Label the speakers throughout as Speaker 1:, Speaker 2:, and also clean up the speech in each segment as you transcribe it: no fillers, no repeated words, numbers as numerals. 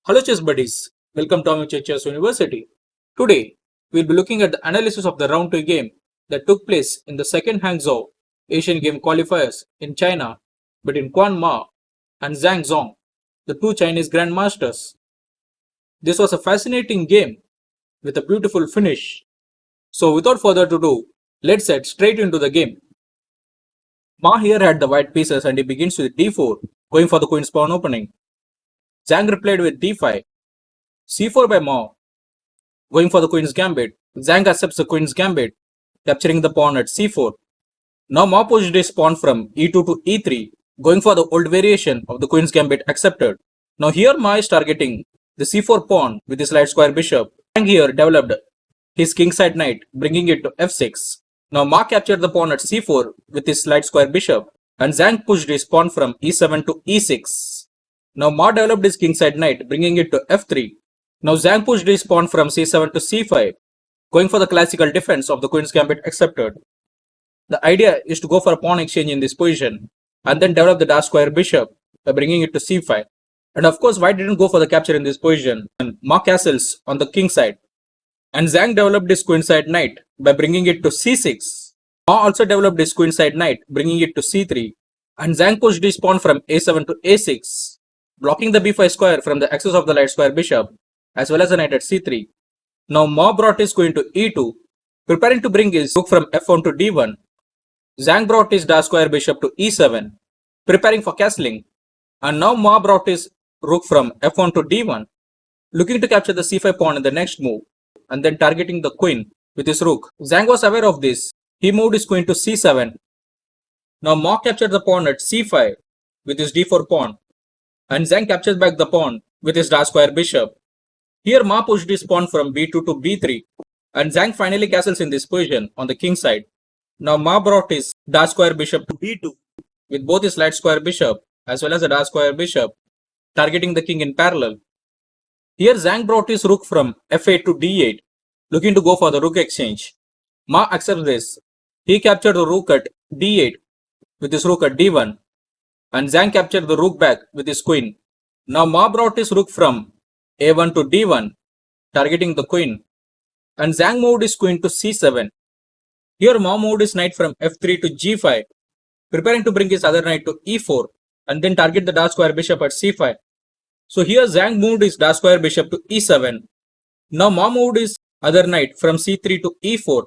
Speaker 1: Hello chess buddies, welcome to Amateur Chess University. Today, we'll be looking at the analysis of the round 2 game that took place in the second Hangzhou Asian Game qualifiers in China between Qun Ma and Zhang Zhong, the two Chinese grandmasters. This was a fascinating game with a beautiful finish. So without further ado, let's head straight into the game. Ma here had the white pieces and he begins with d4, going for the queen's pawn opening. Zhang replied with d5, c4 by Ma, going for the queen's gambit. Zhang accepts the queen's gambit, capturing the pawn at c4. Now Ma pushed his pawn from e2 to e3, going for the old variation of the queen's gambit accepted. Now here Ma is targeting the c4 pawn with his light square bishop. Zhang here developed his kingside knight, bringing it to f6. Now Ma captured the pawn at c4 with his light square bishop, and Zhang pushed his pawn from e7 to e6. Now Ma developed his kingside knight, bringing it to f3. Now Zhang pushed his pawn from c7 to c5, going for the classical defense of the queen's gambit accepted. The idea is to go for a pawn exchange in this position, and then develop the dark square bishop by bringing it to c5. And of course White didn't go for the capture in this position, and Ma castles on the king side. And Zhang developed his queenside knight by bringing it to c6. Ma also developed his queenside knight, bringing it to c3. And Zhang pushed his pawn from a7 to a6, blocking the b5 square from the access of the light square bishop, as well as the knight at c3. Now Ma brought his queen to e2, preparing to bring his rook from f1 to d1. Zhang brought his dark square bishop to e7, preparing for castling. And now Ma brought his rook from f1 to d1, looking to capture the c5 pawn in the next move, and then targeting the queen with his rook. Zhang was aware of this. He moved his queen to c7. Now Ma captured the pawn at c5 with his d4 pawn, and Zhang captures back the pawn with his dark square bishop. Here Ma pushed his pawn from b2 to b3, and Zhang finally castles in this position on the king side. Now Ma brought his dark square bishop to b2 with both his light square bishop as well as the dark square bishop, targeting the king in parallel. Here Zhang brought his rook from f8 to d8, looking to go for the rook exchange. Ma accepts this. He captured the rook at d8 with his rook at d1, and Zhang captured the rook back with his queen. Now Ma brought his rook from a1 to d1, targeting the queen, and Zhang moved his queen to c7. Here Ma moved his knight from f3 to g5, preparing to bring his other knight to e4, and then target the dark square bishop at c5. So here Zhang moved his dark square bishop to e7. Now Ma moved his other knight from c3 to e4,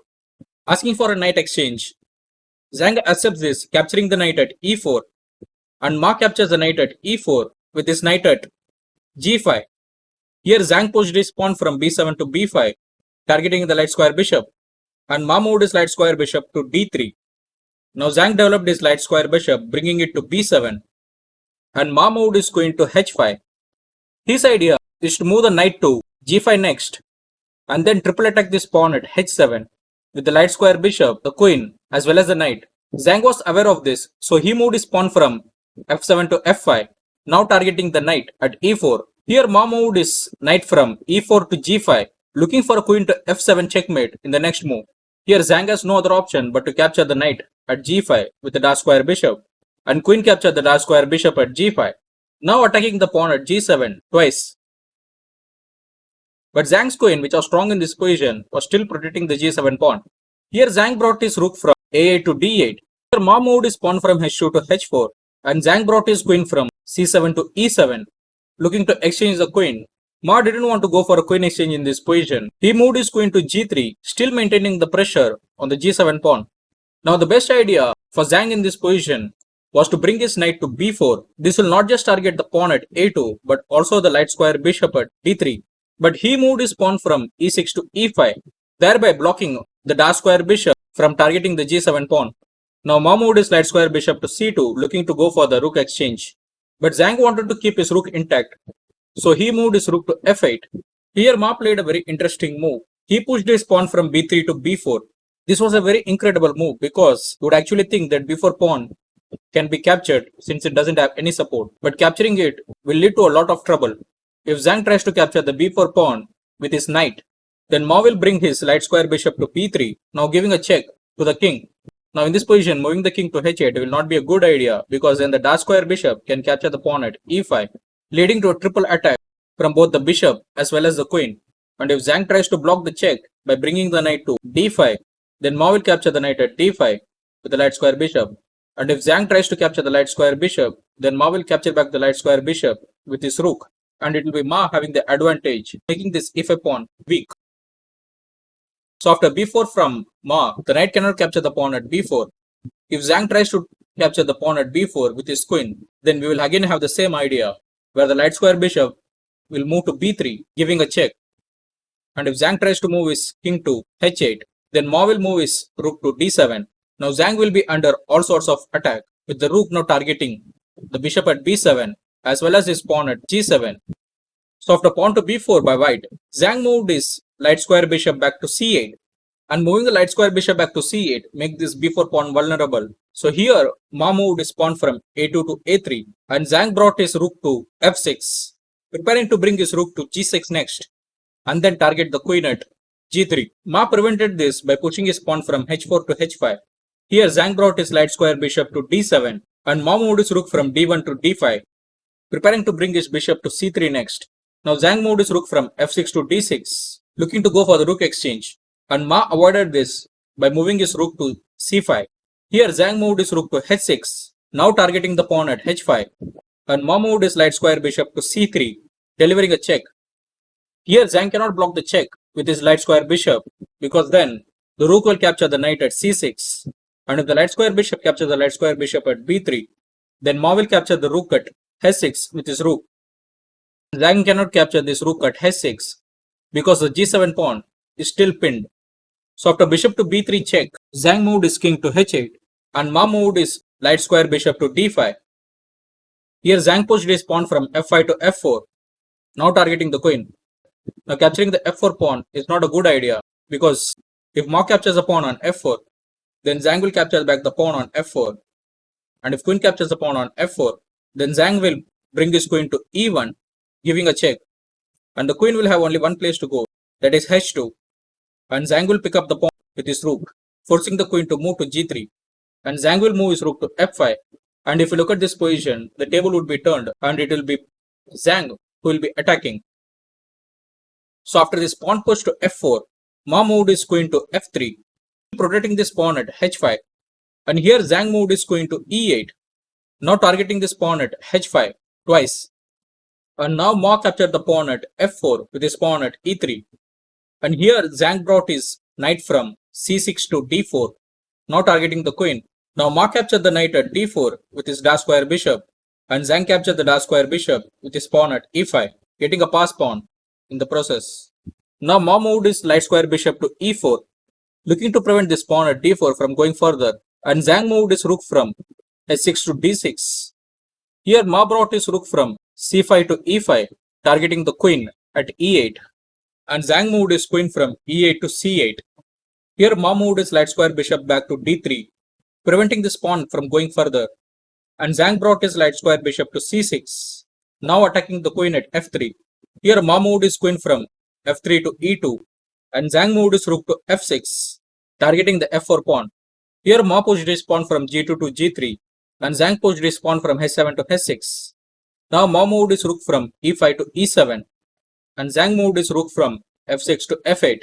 Speaker 1: asking for a knight exchange. Zhang accepts this, capturing the knight at e4, and Ma captures the knight at e4 with his knight at g5. Here Zhang pushed his pawn from b7 to b5, targeting the light square bishop, and Ma moved his light square bishop to d3. Now Zhang developed his light square bishop, bringing it to b7, and Ma moved his queen to h5. His idea is to move the knight to g5 next, and then triple attack this pawn at h7 with the light square bishop, the queen, as well as the knight. Zhang was aware of this, so he moved his pawn from f7 to f5, now targeting the knight at e4. Here Ma moved his knight from e4 to g5, looking for a queen to f7 checkmate in the next move. Here Zhang has no other option but to capture the knight at g5 with the dark square bishop, and queen captured the dark square bishop at g5, now attacking the pawn at g7 twice. But Zhang's queen, which was strong in this position, was still protecting the g7 pawn. Here Zhang brought his rook from a8 to d8. Here Ma moved his pawn from h2 to h4, and Zhang brought his queen from c7 to e7, looking to exchange the queen. Ma didn't want to go for a queen exchange in this position. He moved his queen to g3, still maintaining the pressure on the g7 pawn. Now the best idea for Zhang in this position was to bring his knight to b4. This will not just target the pawn at a2, but also the light square bishop at d3. But he moved his pawn from e6 to e5, thereby blocking the dark square bishop from targeting the g7 pawn. Now Ma moved his light square bishop to c2, looking to go for the rook exchange. But Zhang wanted to keep his rook intact, so he moved his rook to f8. Here Ma played a very interesting move. He pushed his pawn from b3 to b4. This was a very incredible move because you would actually think that b4 pawn can be captured since it doesn't have any support. But capturing it will lead to a lot of trouble. If Zhang tries to capture the b4 pawn with his knight, then Ma will bring his light square bishop to b3, now giving a check to the king. Now in this position, moving the king to h8 will not be a good idea because then the dark square bishop can capture the pawn at e5, leading to a triple attack from both the bishop as well as the queen. And if Zhang tries to block the check by bringing the knight to d5, then Ma will capture the knight at d5 with the light square bishop. And if Zhang tries to capture the light square bishop, then Ma will capture back the light square bishop with his rook, and it will be Ma having the advantage, making this e5 pawn weak. So after b4 from Ma, the knight cannot capture the pawn at b4. If Zhang tries to capture the pawn at b4 with his queen, then we will again have the same idea, where the light square bishop will move to b3, giving a check. And if Zhang tries to move his king to h8, then Ma will move his rook to d7. Now Zhang will be under all sorts of attack, with the rook now targeting the bishop at b7 as well as his pawn at g7. So after pawn to b4 by white, Zhang moved his light square bishop back to c8. And moving the light square bishop back to c8 make this b4 pawn vulnerable. So here Ma moved his pawn from a2 to a3, and Zhang brought his rook to f6, preparing to bring his rook to g6 next, and then target the queen at g3. Ma prevented this by pushing his pawn from h4 to h5. Here Zhang brought his light square bishop to d7, and Ma moved his rook from d1 to d5, preparing to bring his bishop to c3 next. Now Zhang moved his rook from f6 to d6, looking to go for the rook exchange, and Ma avoided this by moving his rook to c5. Here Zhang moved his rook to h6, now targeting the pawn at h5, and Ma moved his light square bishop to c3, delivering a check. Here Zhang cannot block the check with his light square bishop, because then the rook will capture the knight at c6, and if the light square bishop captures the light square bishop at b3, then Ma will capture the rook at h6 with his rook. Zhang cannot capture this rook at h6 because the g7 pawn is still pinned. So after bishop to b3 check, Zhang moved his king to h8, and Ma moved his light square bishop to d5. Here Zhang pushed his pawn from f5 to f4, now targeting the queen. Now capturing the f4 pawn is not a good idea, because if Ma captures a pawn on f4, then Zhang will capture back the pawn on f4. And if queen captures the pawn on f4, then Zhang will bring his queen to e1, giving a check. And the queen will have only one place to go, that is h2. And Zhang will pick up the pawn with his rook, forcing the queen to move to g3. And Zhang will move his rook to f5. And if you look at this position, the table would be turned, and it will be Zhang who will be attacking. So after this pawn push to f4, Ma moved his queen to f3, protecting this pawn at h5. And here Zhang moved his queen to e8, now targeting this pawn at h5 twice. And now Ma captured the pawn at f4 with his pawn at e3. And here Zhang brought his knight from c6 to d4, now targeting the queen. Now Ma captured the knight at d4 with his dash square bishop, and Zhang captured the dash square bishop with his pawn at e5, getting a pass pawn in the process. Now Ma moved his light square bishop to e4, looking to prevent this pawn at d4 from going further, and Zhang moved his rook from h6 to d6. Here Ma brought his rook from c5 to e5, targeting the queen at e8, and Zhang moved his queen from e8 to c8. Here Ma moved his light square bishop back to d3, preventing this pawn from going further, and Zhang brought his light square bishop to c6, now attacking the queen at f3. Here Ma moved his queen from f3 to e2, and Zhang moved his rook to f6, targeting the f4 pawn. Here Ma pushed his pawn from g2 to g3, and Zhang pushed his pawn from h7 to h6. Now Ma moved his rook from e5 to e7, and Zhang moved his rook from f6 to f8.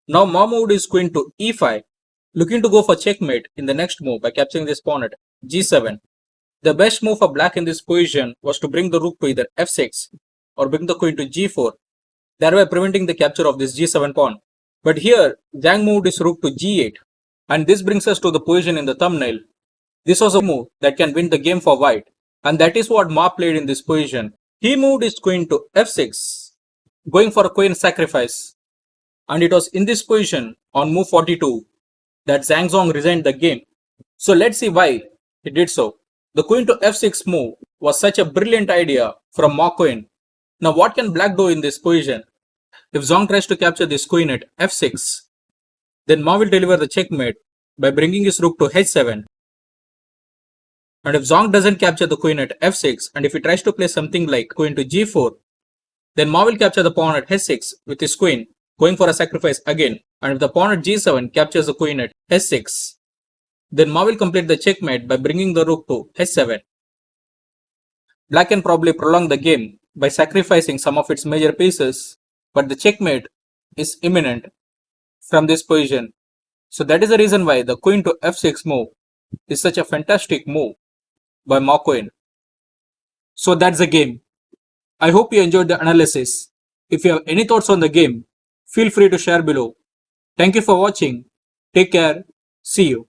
Speaker 1: Now Ma moved his queen to e5, looking to go for checkmate in the next move by capturing this pawn at g7. The best move for black in this position was to bring the rook to either f6 or bring the queen to g4, thereby preventing the capture of this g7 pawn. But here Zhang moved his rook to g8, and this brings us to the position in the thumbnail. This was a move that can win the game for white, and that is what Ma played in this position. He moved his queen to f6, going for a queen sacrifice, and it was in this position on move 42 that Zhang Zhong resigned the game. So let's see why he did so. The queen to f6 move was such a brilliant idea from Ma queen. Now what can black do in this position? If Zhong tries to capture this queen at f6, then Ma will deliver the checkmate by bringing his rook to h7. And if Zhong doesn't capture the queen at f6, and if he tries to play something like queen to g4, then Ma will capture the pawn at h6 with his queen, going for a sacrifice again. And if the pawn at g7 captures the queen at h6, then Ma will complete the checkmate by bringing the rook to h7. Black can probably prolong the game by sacrificing some of its major pieces, but the checkmate is imminent from this position. So that is the reason why the queen to f6 move is such a fantastic move by Ma Queen. So that's the game. I hope you enjoyed the analysis. If you have any thoughts on the game, feel free to share below. Thank you for watching. Take care. See you.